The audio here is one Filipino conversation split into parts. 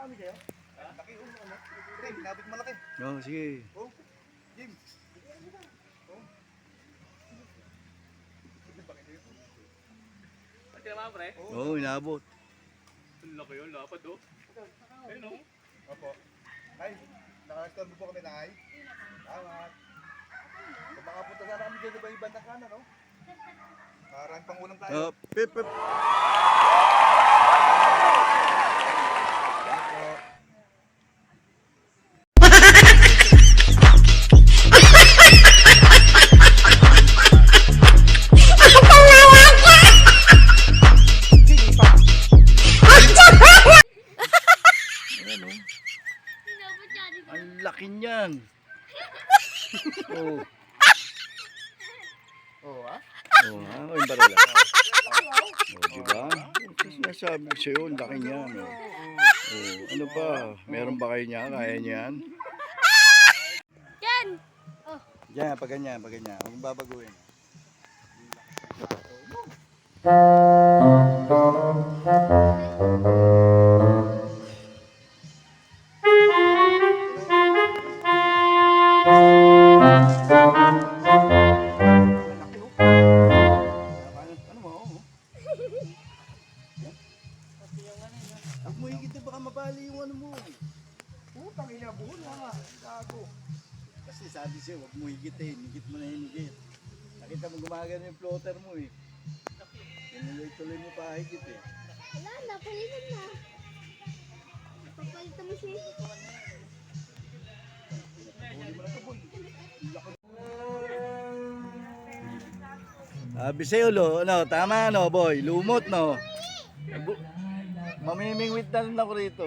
Marami kayo? Laki yung ano? Pre, binabit malaki. Oo, sige. Oh, Jim. Oh. Pati naman pre? Oo, inabot. Ang laki yun, lapad oh. Ayun oh. Opo. Ay, nakastorbo po kami na ay. Salamat. Kung makapunta sana kami dyan sa ibang kanan, no? Parang pangulam tayo. Pip, pip. Ang laki niyan. Oh. Oo, ha? Oh, ha? O yung barila. Oh, diba? Sinasabi ko sa'yo, ang laki niyan. Oh. Oh, ano pa? Meron ba kayo niya? Kaya niyan? Yan! Yan, pag ganyan, pag ganyan. Huwag babaguhin. Ano mo? Huwag mo higit na baka mabali yung ano mo. Putang ina, buhol nga. Gago. Kasi sabi siya, huwag mo higitin. Higit mo na hinigit. Nakita mo gumagano yung floater mo eh. Tinuloy-tuloy mo pa higit eh. Wala na, palitan na. Papalitan mo siya. Sabi sa'yo, ano, tama no, boy. Lumot no. Mamimingwit na rin ako rito.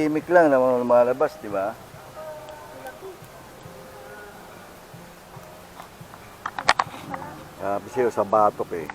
Timik lang naman lumalabas, di ba? Sabi sa'yo sa batok eh.